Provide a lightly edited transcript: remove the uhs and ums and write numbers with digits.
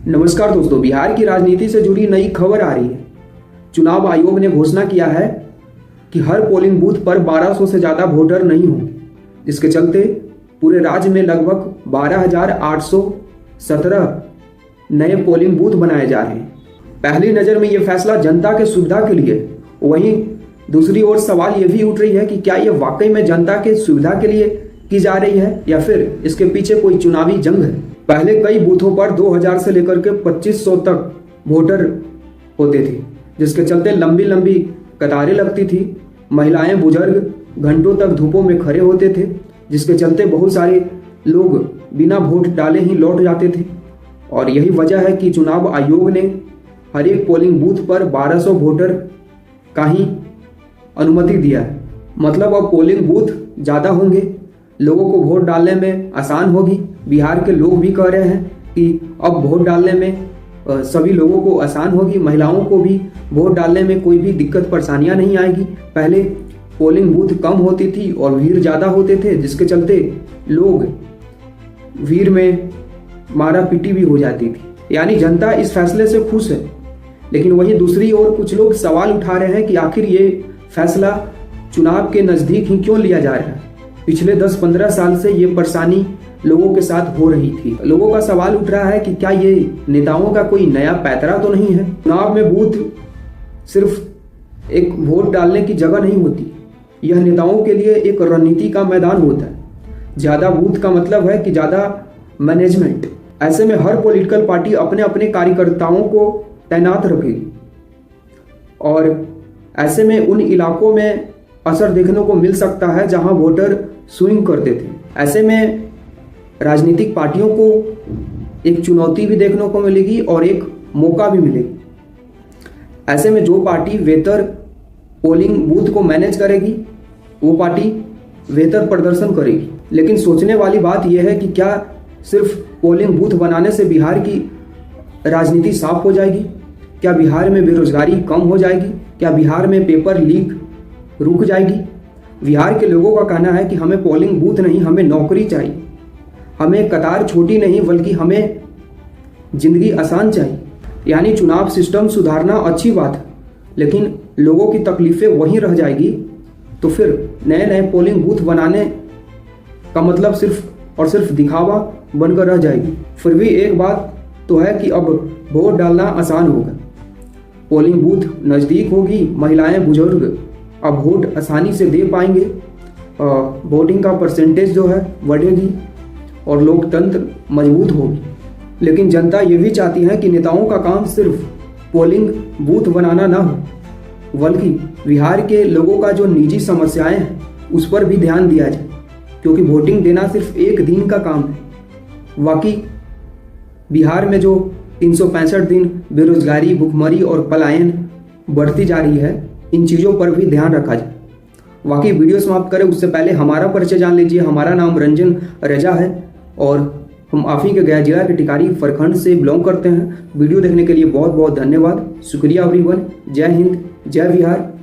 नमस्कार दोस्तों, बिहार की राजनीति से जुड़ी नई खबर आ रही है। चुनाव आयोग ने घोषणा किया है कि हर पोलिंग बूथ पर 1200 से ज़्यादा वोटर नहीं होंगे, जिसके चलते पूरे राज्य में लगभग 12,817 नए पोलिंग बूथ बनाए जा रहे हैं। पहली नज़र में ये फैसला जनता के सुविधा के लिए, वहीं दूसरी ओर सवाल ये भी उठ रही है कि क्या ये वाकई में जनता के सुविधा के लिए की जा रही है या फिर इसके पीछे कोई चुनावी जंग है। पहले कई बूथों पर 2000 से लेकर के 2500 तक वोटर होते थे, जिसके चलते लंबी लंबी कतारें लगती थी। महिलाएं, बुजुर्ग घंटों तक धूपों में खड़े होते थे, जिसके चलते बहुत सारे लोग बिना वोट डाले ही लौट जाते थे। और यही वजह है कि चुनाव आयोग ने हर एक पोलिंग बूथ पर 1200 वोटर का ही अनुमति दिया है। मतलब अब पोलिंग बूथ ज़्यादा होंगे, लोगों को वोट डालने में आसान होगी। बिहार के लोग भी कह रहे हैं कि अब वोट डालने में सभी लोगों को आसान होगी, महिलाओं को भी वोट डालने में कोई भी दिक्कत परेशानियां नहीं आएगी। पहले पोलिंग बूथ कम होती थी और भीड़ ज़्यादा होते थे, जिसके चलते लोग भीड़ में मारा पीटी भी हो जाती थी। यानी जनता इस फैसले से खुश है। लेकिन वहीं दूसरी ओर कुछ लोग सवाल उठा रहे हैं कि आखिर ये फैसला चुनाव के नज़दीक ही क्यों लिया जा रहा है। पिछले 10-15 साल से ये परेशानी लोगों के साथ हो रही थी। लोगों का सवाल उठ रहा है कि क्या ये नेताओं का कोई नया पैतरा तो नहीं है। चुनाव में बूथ सिर्फ एक वोट डालने की जगह नहीं होती, यह नेताओं के लिए एक रणनीति का मैदान होता है। ज़्यादा बूथ का मतलब है कि ज़्यादा मैनेजमेंट। ऐसे में हर पॉलिटिकल पार्टी अपने अपने कार्यकर्ताओं को तैनात रखेगी और ऐसे में उन इलाकों में असर देखने को मिल सकता है जहां वोटर स्विंग करते थे। ऐसे में राजनीतिक पार्टियों को एक चुनौती भी देखने को मिलेगी और एक मौका भी मिलेगी। ऐसे में जो पार्टी बेहतर पोलिंग बूथ को मैनेज करेगी वो पार्टी बेहतर प्रदर्शन करेगी। लेकिन सोचने वाली बात यह है कि क्या सिर्फ पोलिंग बूथ बनाने से बिहार की राजनीति साफ हो जाएगी? क्या बिहार में बेरोजगारी कम हो जाएगी? क्या बिहार में पेपर लीक रुक जाएगी? बिहार के लोगों का कहना है कि हमें पोलिंग बूथ नहीं, हमें नौकरी चाहिए। हमें कतार छोटी नहीं बल्कि हमें जिंदगी आसान चाहिए। यानी चुनाव सिस्टम सुधारना अच्छी बात है, लेकिन लोगों की तकलीफें वहीं रह जाएगी। तो फिर नए नए पोलिंग बूथ बनाने का मतलब सिर्फ और सिर्फ दिखावा बनकर रह जाएगी। फिर भी एक बात तो है कि अब वोट डालना आसान होगा, पोलिंग बूथ नज़दीक होगी, महिलाएं, बुजुर्ग अब वोट आसानी से दे पाएंगे, वोटिंग का परसेंटेज जो है बढ़ेगी और लोकतंत्र मजबूत होगी। लेकिन जनता ये भी चाहती है कि नेताओं का काम सिर्फ पोलिंग बूथ बनाना ना हो, बल्कि बिहार के लोगों का जो निजी समस्याएं हैं उस पर भी ध्यान दिया जाए, क्योंकि वोटिंग देना सिर्फ एक दिन का काम है। बाकी बिहार में जो 365 दिन बेरोजगारी, भुखमरी और पलायन बढ़ती जा रही है, इन चीज़ों पर भी ध्यान रखा जाए। बाकी वीडियो समाप्त करें उससे पहले हमारा परिचय जान लीजिए। हमारा नाम रंजन रजा है और हम आप ही के गया जिला के टिकारी प्रखंड से बिलोंग करते हैं। वीडियो देखने के लिए बहुत बहुत धन्यवाद। शुक्रिया एवरीवन। जय हिंद, जय बिहार।